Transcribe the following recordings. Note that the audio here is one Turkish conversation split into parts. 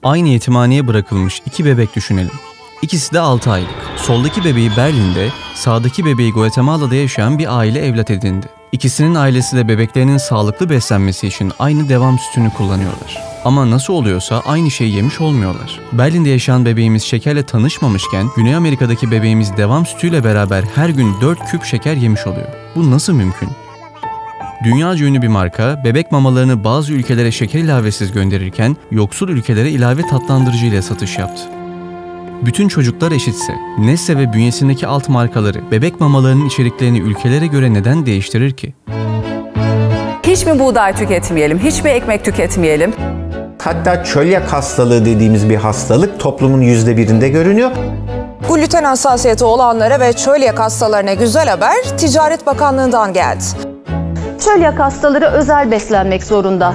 Aynı yetimhaneye bırakılmış iki bebek düşünelim. İkisi de 6 aylık. Soldaki bebeği Berlin'de, sağdaki bebeği Guatemala'da yaşayan bir aile evlat edindi. İkisinin ailesi de bebeklerinin sağlıklı beslenmesi için aynı devam sütünü kullanıyorlar. Ama nasıl oluyorsa aynı şeyi yemiş olmuyorlar. Berlin'de yaşayan bebeğimiz şekerle tanışmamışken Güney Amerika'daki bebeğimiz devam sütüyle beraber her gün 4 küp şeker yemiş oluyor. Bu nasıl mümkün? Dünyaca ünlü bir marka, bebek mamalarını bazı ülkelere şeker ilavesiz gönderirken yoksul ülkelere ilave tatlandırıcı ile satış yaptı. Bütün çocuklar eşitse, Nestle ve bünyesindeki alt markaları bebek mamalarının içeriklerini ülkelere göre neden değiştirir ki? Hiç mi buğday tüketmeyelim, hiç mi ekmek tüketmeyelim? Hatta çölyak hastalığı dediğimiz bir hastalık toplumun %1'inde görünüyor. Gluten hassasiyeti olanlara ve çölyak hastalarına güzel haber Ticaret Bakanlığı'ndan geldi. Çölyak hastaları özel beslenmek zorunda.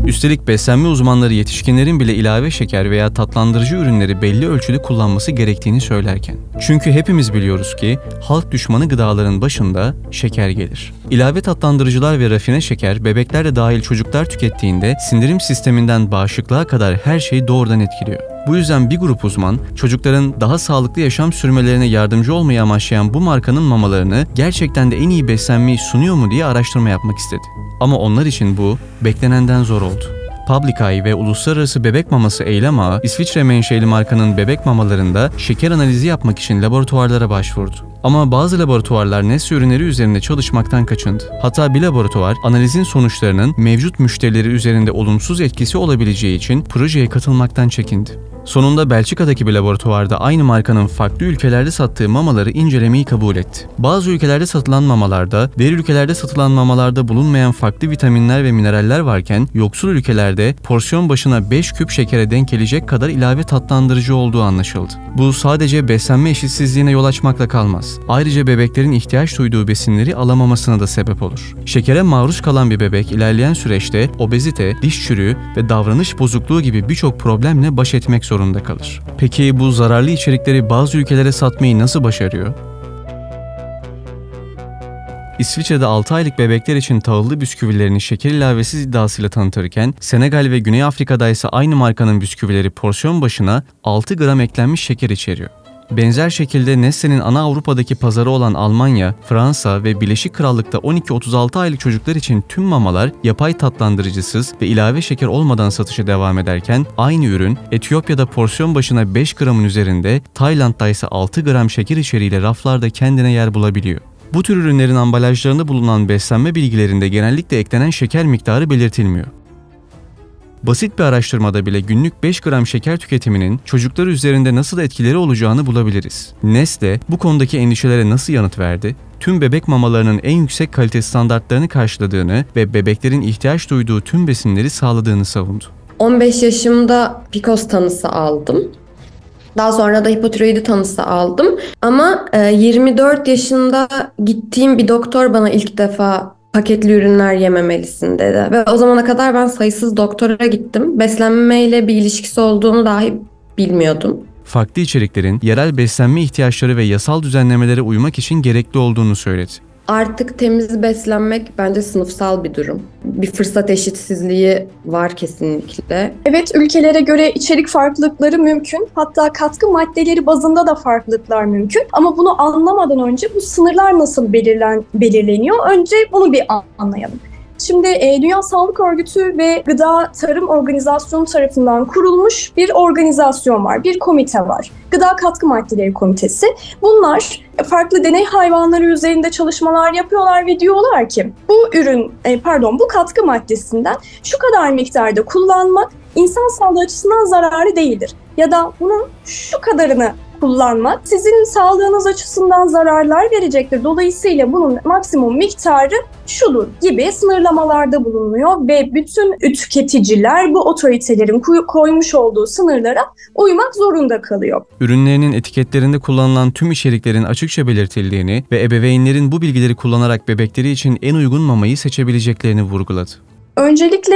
Üstelik beslenme uzmanları yetişkinlerin bile ilave şeker veya tatlandırıcı ürünleri belli ölçüde kullanması gerektiğini söylerken. Çünkü hepimiz biliyoruz ki halk düşmanı gıdaların başında şeker gelir. İlave tatlandırıcılar ve rafine şeker bebekler de dahil çocuklar tükettiğinde sindirim sisteminden bağışıklığa kadar her şeyi doğrudan etkiliyor. Bu yüzden bir grup uzman çocukların daha sağlıklı yaşam sürmelerine yardımcı olmayı amaçlayan bu markanın mamalarını gerçekten de en iyi beslenmeyi sunuyor mu diye araştırma yapmak istedi. Ama onlar için bu beklenenden zor oldu. Public Eye ve Uluslararası Bebek Maması Eylem Ağı, İsviçre menşeli markanın bebek mamalarında şeker analizi yapmak için laboratuvarlara başvurdu. Ama bazı laboratuvarlar Nestle ürünleri üzerinde çalışmaktan kaçındı. Hatta bir laboratuvar, analizin sonuçlarının mevcut müşterileri üzerinde olumsuz etkisi olabileceği için projeye katılmaktan çekindi. Sonunda Belçika'daki bir laboratuvarda aynı markanın farklı ülkelerde sattığı mamaları incelemeyi kabul etti. Bazı ülkelerde satılan mamalarda, diğer ülkelerde satılan mamalarda bulunmayan farklı vitaminler ve mineraller varken, yoksul ülkelerde porsiyon başına 5 küp şekere denk gelecek kadar ilave tatlandırıcı olduğu anlaşıldı. Bu sadece beslenme eşitsizliğine yol açmakla kalmaz. Ayrıca bebeklerin ihtiyaç duyduğu besinleri alamamasına da sebep olur. Şekere maruz kalan bir bebek ilerleyen süreçte obezite, diş çürüğü ve davranış bozukluğu gibi birçok problemle baş etmek zorunda kalır. Peki bu zararlı içerikleri bazı ülkelere satmayı nasıl başarıyor? İsviçre'de 6 aylık bebekler için tahıllı bisküvilerini şeker ilavesiz iddiasıyla tanıtırken, Senegal ve Güney Afrika'da ise aynı markanın bisküvileri porsiyon başına 6 gram eklenmiş şeker içeriyor. Benzer şekilde Nestle'nin ana Avrupa'daki pazarı olan Almanya, Fransa ve Birleşik Krallık'ta 12-36 aylık çocuklar için tüm mamalar yapay tatlandırıcısız ve ilave şeker olmadan satışa devam ederken aynı ürün Etiyopya'da porsiyon başına 5 gramın üzerinde, Tayland'da ise 6 gram şeker içeriğiyle raflarda kendine yer bulabiliyor. Bu tür ürünlerin ambalajlarında bulunan beslenme bilgilerinde genellikle eklenen şeker miktarı belirtilmiyor. Basit bir araştırmada bile günlük 5 gram şeker tüketiminin çocuklar üzerinde nasıl etkileri olacağını bulabiliriz. Nestle bu konudaki endişelere nasıl yanıt verdi? Tüm bebek mamalarının en yüksek kalite standartlarını karşıladığını ve bebeklerin ihtiyaç duyduğu tüm besinleri sağladığını savundu. 15 yaşımda PCOS tanısı aldım. Daha sonra da hipotiroidi tanısı aldım. Ama 24 yaşında gittiğim bir doktor bana ilk defa paketli ürünler yememelisin dedi. Ve o zamana kadar ben sayısız doktora gittim. Beslenmeyle bir ilişkisi olduğunu dahi bilmiyordum. Farklı içeriklerin yerel beslenme ihtiyaçları ve yasal düzenlemelere uymak için gerekli olduğunu söyledi. Artık temiz beslenmek bence sınıfsal bir durum. Bir fırsat eşitsizliği var kesinlikle. Evet, ülkelere göre içerik farklılıkları mümkün. Hatta katkı maddeleri bazında da farklılıklar mümkün. Ama bunu anlamadan önce bu sınırlar nasıl belirleniyor? Önce bunu bir anlayalım. Şimdi Dünya Sağlık Örgütü ve Gıda Tarım Organizasyonu tarafından kurulmuş bir organizasyon var, bir komite var. Gıda Katkı Maddeleri Komitesi. Bunlar farklı deney hayvanları üzerinde çalışmalar yapıyorlar ve diyorlar ki bu katkı maddesinden şu kadar miktarda kullanmak insan sağlığı açısından zararlı değildir. Ya da bunun şu kadarını kullanmak sizin sağlığınız açısından zararlar verecektir. Dolayısıyla bunun maksimum miktarı şudur gibi sınırlamalarda bulunuyor ve bütün tüketiciler bu otoritelerin koymuş olduğu sınırlara uymak zorunda kalıyor. Ürünlerinin etiketlerinde kullanılan tüm içeriklerin açıkça belirtildiğini ve ebeveynlerin bu bilgileri kullanarak bebekleri için en uygun mamayı seçebileceklerini vurguladı. Öncelikle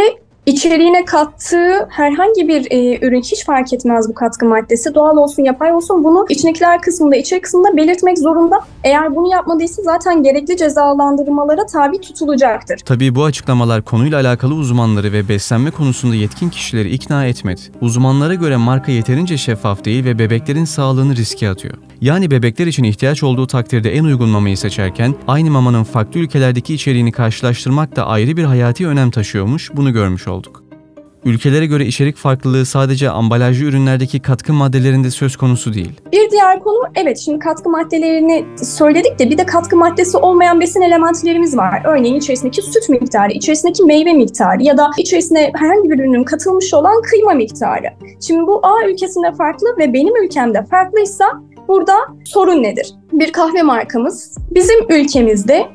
içeriğine kattığı herhangi bir ürün, hiç fark etmez bu katkı maddesi, doğal olsun yapay olsun, bunu içindekiler kısmında, içerik kısmında belirtmek zorunda. Eğer bunu yapmadıysa zaten gerekli cezalandırmalara tabi tutulacaktır. Tabii bu açıklamalar konuyla alakalı uzmanları ve beslenme konusunda yetkin kişileri ikna etmedi. Uzmanlara göre marka yeterince şeffaf değil ve bebeklerin sağlığını riske atıyor. Yani bebekler için ihtiyaç olduğu takdirde en uygun mamayı seçerken aynı mamanın farklı ülkelerdeki içeriğini karşılaştırmak da ayrı bir hayati önem taşıyormuş, bunu görmüş olduk. Ülkelere göre içerik farklılığı sadece ambalajlı ürünlerdeki katkı maddelerinde söz konusu değil. Bir diğer konu, evet şimdi katkı maddelerini söyledik de bir de katkı maddesi olmayan besin elementlerimiz var. Örneğin içerisindeki süt miktarı, içerisindeki meyve miktarı ya da içerisine herhangi bir ürünün katılmış olan kıyma miktarı. Şimdi bu A ülkesinde farklı ve benim ülkemde farklıysa burada sorun nedir? Bir kahve markamız bizim ülkemizde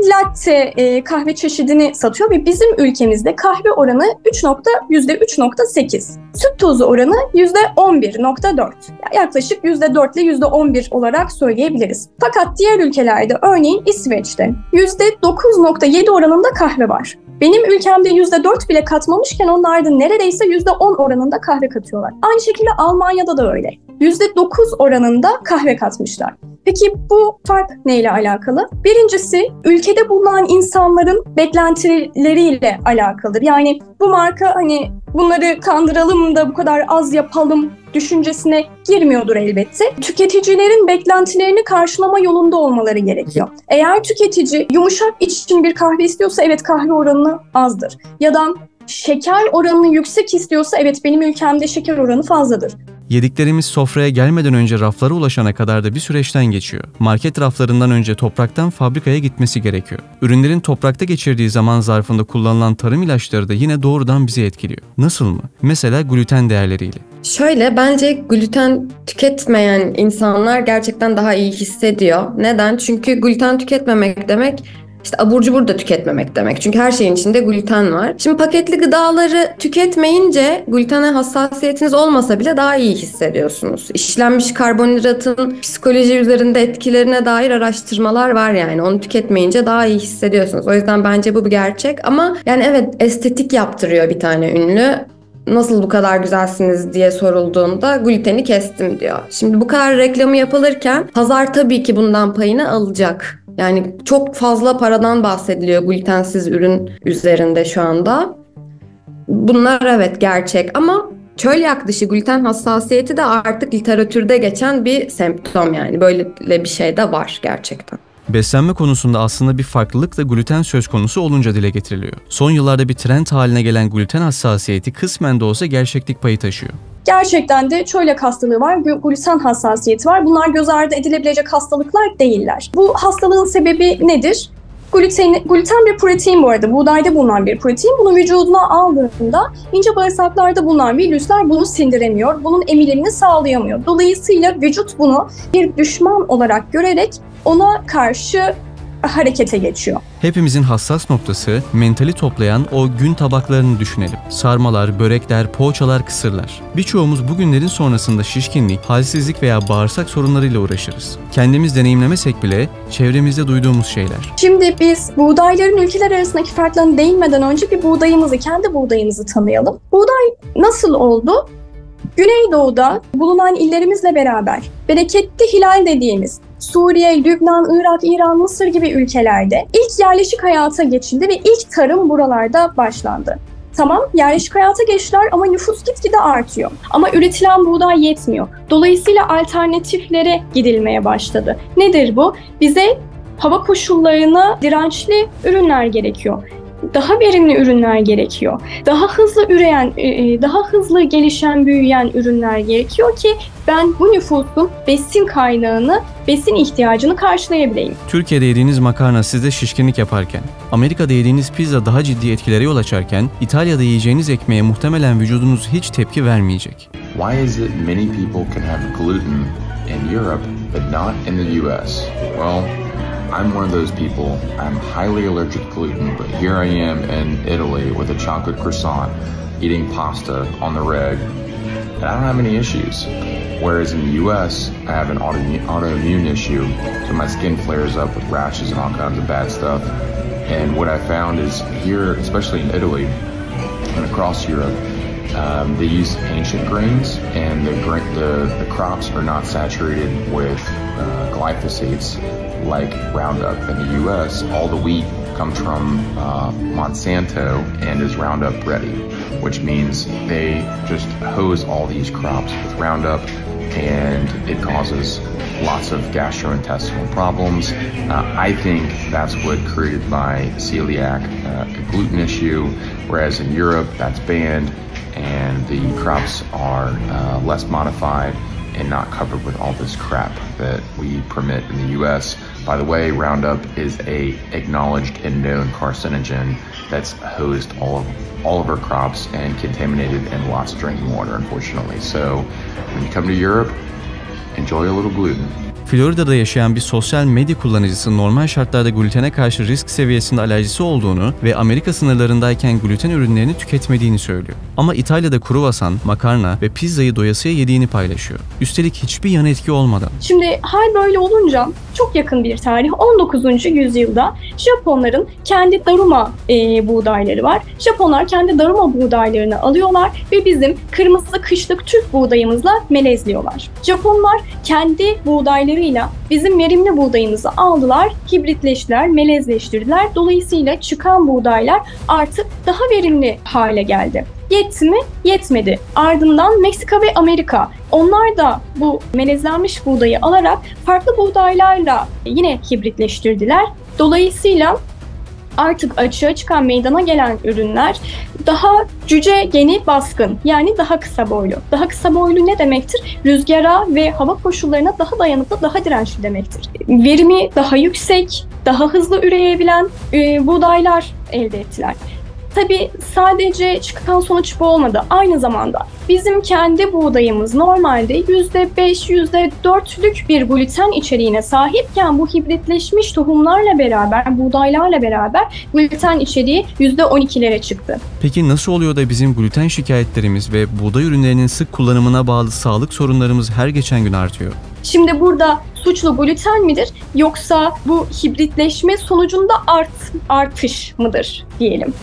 latte kahve çeşidini satıyor ve bizim ülkemizde kahve oranı %3.8. Süt tozu oranı %11.4. Yaklaşık %4 ile %11 olarak söyleyebiliriz. Fakat diğer ülkelerde, örneğin İsveç'te %9.7 oranında kahve var. Benim ülkemde %4 bile katmamışken onlar da neredeyse %10 oranında kahve katıyorlar. Aynı şekilde Almanya'da da öyle. %9 oranında kahve katmışlar. Peki bu fark neyle alakalı? Birincisi, ülkede bulunan insanların beklentileriyle alakalıdır. Yani bu marka hani bunları kandıralım da bu kadar az yapalım düşüncesine girmiyordur elbette. Tüketicilerin beklentilerini karşılama yolunda olmaları gerekiyor. Eğer tüketici yumuşak için bir kahve istiyorsa evet kahve oranı azdır. Ya da şeker oranını yüksek istiyorsa evet benim ülkemde şeker oranı fazladır. Yediklerimiz sofraya gelmeden önce raflara ulaşana kadar da bir süreçten geçiyor. Market raflarından önce topraktan fabrikaya gitmesi gerekiyor. Ürünlerin toprakta geçirdiği zaman zarfında kullanılan tarım ilaçları da yine doğrudan bizi etkiliyor. Nasıl mı? Mesela gluten değerleriyle. Şöyle, bence gluten tüketmeyen insanlar gerçekten daha iyi hissediyor. Neden? Çünkü gluten tüketmemek demek İşte abur cubur da tüketmemek demek. Çünkü her şeyin içinde gluten var. Şimdi paketli gıdaları tüketmeyince glutene hassasiyetiniz olmasa bile daha iyi hissediyorsunuz. İşlenmiş karbonhidratın psikoloji üzerinde etkilerine dair araştırmalar var yani. Onu tüketmeyince daha iyi hissediyorsunuz. O yüzden bence bu bir gerçek. Ama yani evet, estetik yaptırıyor bir tane ünlü. Nasıl bu kadar güzelsiniz diye sorulduğunda gluteni kestim diyor. Şimdi bu kadar reklamı yapılırken pazar tabii ki bundan payını alacak. Yani çok fazla paradan bahsediliyor glutensiz ürün üzerinde şu anda. Bunlar evet gerçek ama çölyak dışı gluten hassasiyeti de artık literatürde geçen bir semptom yani. Böyle bir şey de var gerçekten. Beslenme konusunda aslında bir farklılık da gluten söz konusu olunca dile getiriliyor. Son yıllarda bir trend haline gelen gluten hassasiyeti kısmen de olsa gerçeklik payı taşıyor. Gerçekten de çölyak hastalığı var, gluten hassasiyeti var. Bunlar göz ardı edilebilecek hastalıklar değiller. Bu hastalığın sebebi nedir? Gluten bir protein bu arada. Buğdayda bulunan bir protein. Bunu vücuduna aldığında ince bağırsaklarda bulunan virüsler bunu sindiremiyor. Bunun emilimini sağlayamıyor. Dolayısıyla vücut bunu bir düşman olarak görerek ona karşı harekete geçiyor. Hepimizin hassas noktası mentali toplayan o gün tabaklarını düşünelim. Sarmalar, börekler, poğaçalar, kısırlar. Birçoğumuz bu günlerin sonrasında şişkinlik, halsizlik veya bağırsak sorunlarıyla uğraşırız. Kendimiz deneyimlemesek bile çevremizde duyduğumuz şeyler. Şimdi biz buğdayların ülkeler arasındaki farklarına değinmeden önce bir buğdayımızı, kendi buğdayımızı tanıyalım. Buğday nasıl oldu? Güneydoğu'da bulunan illerimizle beraber bereketli hilal dediğimiz Suriye, Lübnan, Irak, İran, Mısır gibi ülkelerde ilk yerleşik hayata geçildi ve ilk tarım buralarda başlandı. Tamam, yerleşik hayata geçtiler ama nüfus gitgide artıyor. Ama üretilen buğday yetmiyor. Dolayısıyla alternatiflere gidilmeye başladı. Nedir bu? Bize hava koşullarına dirençli ürünler gerekiyor. Daha verimli ürünler gerekiyor. Daha hızlı üreyen, daha hızlı gelişen, büyüyen ürünler gerekiyor ki ben bu nüfusun besin kaynağını, besin ihtiyacını karşılayabileyim. Türkiye'de yediğiniz makarna sizde şişkinlik yaparken, Amerika'da yediğiniz pizza daha ciddi etkilere yol açarken, İtalya'da yiyeceğiniz ekmeğe muhtemelen vücudunuz hiç tepki vermeyecek. Why is it many people can have gluten in Europe but not in the US? Well, I'm one of those people. I'm highly allergic to gluten, but here I am in Italy with a chocolate croissant, eating pasta on the reg, and I don't have any issues. Whereas in the US, I have an autoimmune issue, so my skin flares up with rashes and all kinds of bad stuff. And what I found is here, especially in Italy, and across Europe, they use ancient grains, and the crops are not saturated with glyphosates like Roundup. In the U.S., all the wheat comes from Monsanto and is Roundup ready, which means they just hose all these crops with Roundup, and it causes lots of gastrointestinal problems. I think that's what created my celiac gluten issue, whereas in Europe that's banned and the crops are less modified and not covered with all this crap that we permit in the U.S. By the way, Roundup is a acknowledged and known carcinogen that's hosed all of our crops and contaminated in lots of drinking water, unfortunately. So when you come to Europe, enjoy a little gluten. Florida'da yaşayan bir sosyal medya kullanıcısı normal şartlarda glutene karşı risk seviyesinde alerjisi olduğunu ve Amerika sınırlarındayken gluten ürünlerini tüketmediğini söylüyor. Ama İtalya'da kruvasan, makarna ve pizzayı doyasıya yediğini paylaşıyor. Üstelik hiçbir yan etki olmadan. Şimdi hal böyle olunca çok yakın bir tarih 19. yüzyılda Japonların kendi daruma buğdayları var. Japonlar kendi daruma buğdaylarını alıyorlar ve bizim kırmızı kışlık Türk buğdayımızla melezliyorlar. Japonlar kendi buğdaylarıyla bizim verimli buğdayımızı aldılar, hibritleştiler, melezleştirdiler. Dolayısıyla çıkan buğdaylar artık daha verimli hale geldi. Yetti mi? Yetmedi. Ardından Meksika ve Amerika. Onlar da bu melezlenmiş buğdayı alarak farklı buğdaylarla yine hibritleştirdiler. Dolayısıyla artık açığa çıkan, meydana gelen ürünler daha cüce geni baskın, yani daha kısa boylu. Daha kısa boylu ne demektir? Rüzgara ve hava koşullarına daha dayanıklı, daha dirençli demektir. Verimi daha yüksek, daha hızlı üreyebilen buğdaylar elde ettiler. Tabii sadece çıkan sonuç bu olmadı. Aynı zamanda bizim kendi buğdayımız normalde %5, %4'lük bir gluten içeriğine sahipken bu hibritleşmiş tohumlarla beraber, buğdaylarla beraber gluten içeriği %12'lere çıktı. Peki nasıl oluyor da bizim gluten şikayetlerimiz ve buğday ürünlerinin sık kullanımına bağlı sağlık sorunlarımız her geçen gün artıyor? Şimdi burada suçlu gluten midir yoksa bu hibritleşme sonucunda artış mıdır diyelim.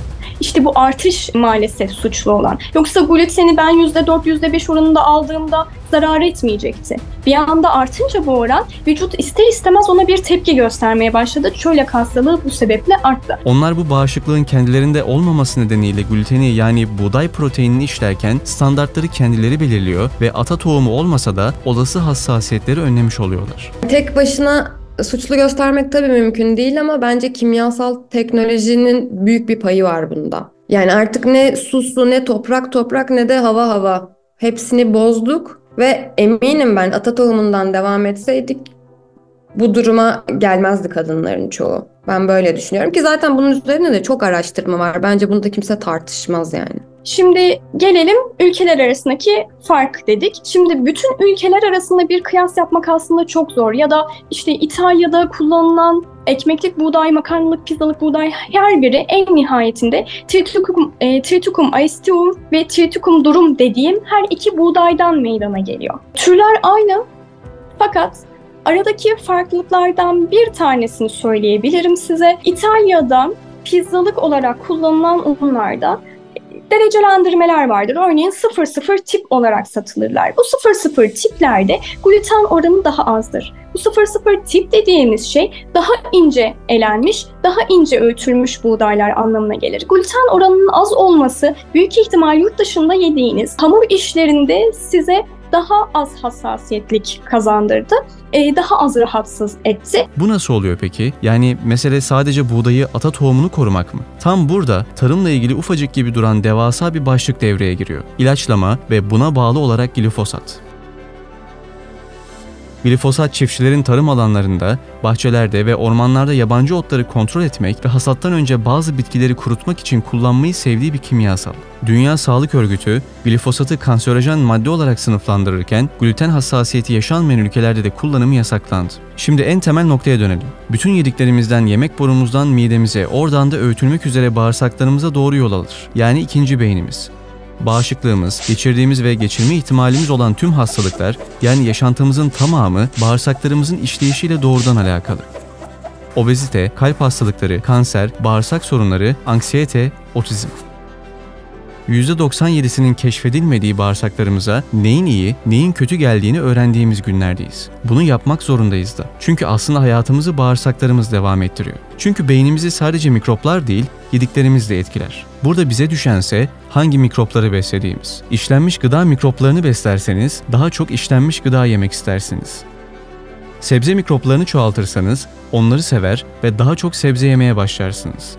İşte bu artış maalesef suçlu olan. Yoksa gluteni ben %4, %5 oranında aldığımda zarar etmeyecekti. Bir anda artınca bu oran vücut ister istemez ona bir tepki göstermeye başladı. Çölyak hastalığı bu sebeple arttı. Onlar bu bağışıklığın kendilerinde olmaması nedeniyle gluteni yani buğday proteinini işlerken standartları kendileri belirliyor ve ata tohumu olmasa da olası hassasiyetleri önlemiş oluyorlar. Tek başına suçlu göstermek tabii mümkün değil ama bence kimyasal teknolojinin büyük bir payı var bunda. Yani artık ne su ne toprak ne de hava. Hepsini bozduk ve eminim ben ata tohumundan devam etseydik bu duruma gelmezdi kadınların çoğu. Ben böyle düşünüyorum ki zaten bunun üzerine de çok araştırma var. Bence bunu da kimse tartışmaz yani. Şimdi gelelim ülkeler arasındaki fark dedik. Şimdi bütün ülkeler arasında bir kıyas yapmak aslında çok zor. Ya da işte İtalya'da kullanılan ekmeklik buğday, makarnalık, pizzalık buğday her biri en nihayetinde Triticum aestium ve Triticum durum dediğim her iki buğdaydan meydana geliyor. Türler aynı fakat aradaki farklılıklardan bir tanesini söyleyebilirim size. İtalya'da pizzalık olarak kullanılan unlarda derecelendirmeler vardır. Örneğin 00 tip olarak satılırlar. Bu 00 tiplerde gluten oranı daha azdır. Bu 00 tip dediğimiz şey daha ince elenmiş, daha ince öğütülmüş buğdaylar anlamına gelir. Gluten oranının az olması büyük ihtimal yurt dışında yediğiniz hamur işlerinde size daha az hassasiyetlik kazandırdı, daha az rahatsız etti. Bu nasıl oluyor peki? Yani mesele sadece buğdayı, ata tohumunu korumak mı? Tam burada tarımla ilgili ufacık gibi duran devasa bir başlık devreye giriyor. İlaçlama ve buna bağlı olarak glifosat. Glifosat çiftçilerin tarım alanlarında, bahçelerde ve ormanlarda yabancı otları kontrol etmek ve hasattan önce bazı bitkileri kurutmak için kullanmayı sevdiği bir kimyasal. Dünya Sağlık Örgütü, glifosatı kanserojen madde olarak sınıflandırırken gluten hassasiyeti yaşanmayan ülkelerde de kullanımı yasaklandı. Şimdi en temel noktaya dönelim. Bütün yediklerimizden yemek borumuzdan midemize, oradan da öğütülmek üzere bağırsaklarımıza doğru yol alır. Yani ikinci beynimiz. Bağışıklığımız, geçirdiğimiz ve geçirme ihtimalimiz olan tüm hastalıklar, yani yaşantımızın tamamı bağırsaklarımızın işleyişiyle doğrudan alakalı. Obezite, kalp hastalıkları, kanser, bağırsak sorunları, anksiyete, otizm. %97'sinin keşfedilmediği bağırsaklarımıza neyin iyi, neyin kötü geldiğini öğrendiğimiz günlerdeyiz. Bunu yapmak zorundayız da. Çünkü aslında hayatımızı bağırsaklarımız devam ettiriyor. Çünkü beynimizi sadece mikroplar değil, yediklerimiz de etkiler. Burada bize düşense hangi mikropları beslediğimiz. İşlenmiş gıda mikroplarını beslerseniz daha çok işlenmiş gıda yemek istersiniz. Sebze mikroplarını çoğaltırsanız onları sever ve daha çok sebze yemeye başlarsınız.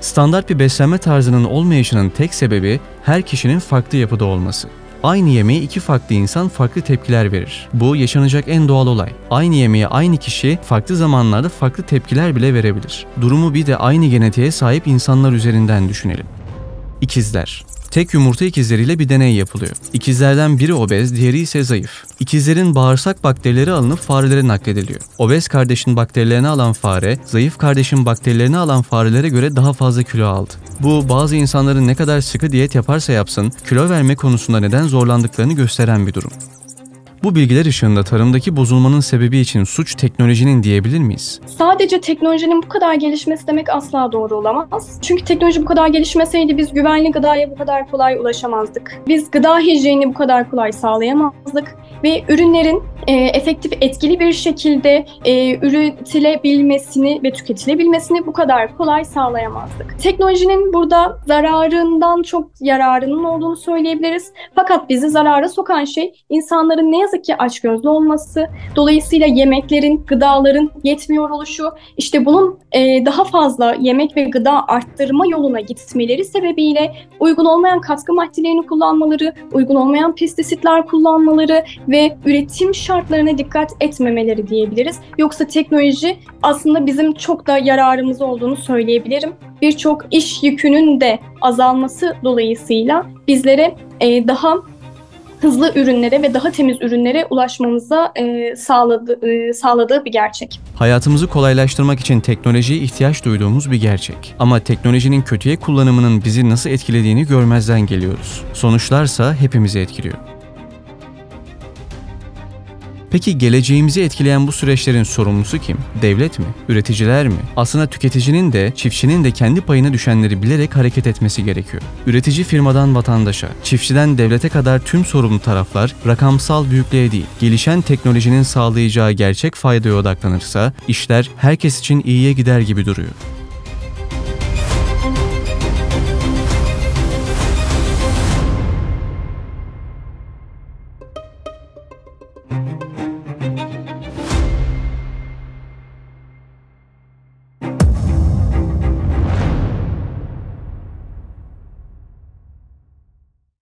Standart bir beslenme tarzının olmayışının tek sebebi her kişinin farklı yapıda olması. Aynı yemeğe iki farklı insan farklı tepkiler verir. Bu yaşanacak en doğal olay. Aynı yemeğe aynı kişi farklı zamanlarda farklı tepkiler bile verebilir. Durumu bir de aynı genetiğe sahip insanlar üzerinden düşünelim. İkizler. Tek yumurta ikizleriyle bir deney yapılıyor. İkizlerden biri obez, diğeri ise zayıf. İkizlerin bağırsak bakterileri alınıp farelere naklediliyor. Obez kardeşin bakterilerini alan fare, zayıf kardeşin bakterilerini alan farelere göre daha fazla kilo aldı. Bu, bazı insanların ne kadar sıkı diyet yaparsa yapsın, kilo verme konusunda neden zorlandıklarını gösteren bir durum. Bu bilgiler ışığında tarımdaki bozulmanın sebebi için suç teknolojinin diyebilir miyiz? Sadece teknolojinin bu kadar gelişmesi demek asla doğru olamaz. Çünkü teknoloji bu kadar gelişmeseydi biz güvenli gıdaya bu kadar kolay ulaşamazdık. Biz gıda hijyenini bu kadar kolay sağlayamazdık. Ve ürünlerin efektif, etkili bir şekilde üretilebilmesini ve tüketilebilmesini bu kadar kolay sağlayamazdık. Teknolojinin burada zararından çok yararının olduğunu söyleyebiliriz. Fakat bizi zarara sokan şey insanların ne yazık ki açgözlü olması, dolayısıyla yemeklerin, gıdaların yetmiyor oluşu, işte bunun daha fazla yemek ve gıda arttırma yoluna gitmeleri sebebiyle uygun olmayan katkı maddelerini kullanmaları, uygun olmayan pestisitler kullanmaları ve üretim şartlarına dikkat etmemeleri diyebiliriz. Yoksa teknoloji aslında bizim çok da yararımız olduğunu söyleyebilirim. Birçok iş yükünün de azalması dolayısıyla bizlere daha hızlı ürünlere ve daha temiz ürünlere ulaşmamıza sağladığı bir gerçek. Hayatımızı kolaylaştırmak için teknolojiye ihtiyaç duyduğumuz bir gerçek. Ama teknolojinin kötüye kullanımının bizi nasıl etkilediğini görmezden geliyoruz. Sonuçlarsa hepimizi etkiliyor. Peki geleceğimizi etkileyen bu süreçlerin sorumlusu kim? Devlet mi? Üreticiler mi? Aslında tüketicinin de, çiftçinin de kendi payına düşenleri bilerek hareket etmesi gerekiyor. Üretici firmadan vatandaşa, çiftçiden devlete kadar tüm sorumlu taraflar rakamsal büyüklüğe değil, gelişen teknolojinin sağlayacağı gerçek faydaya odaklanırsa işler herkes için iyiye gider gibi duruyor.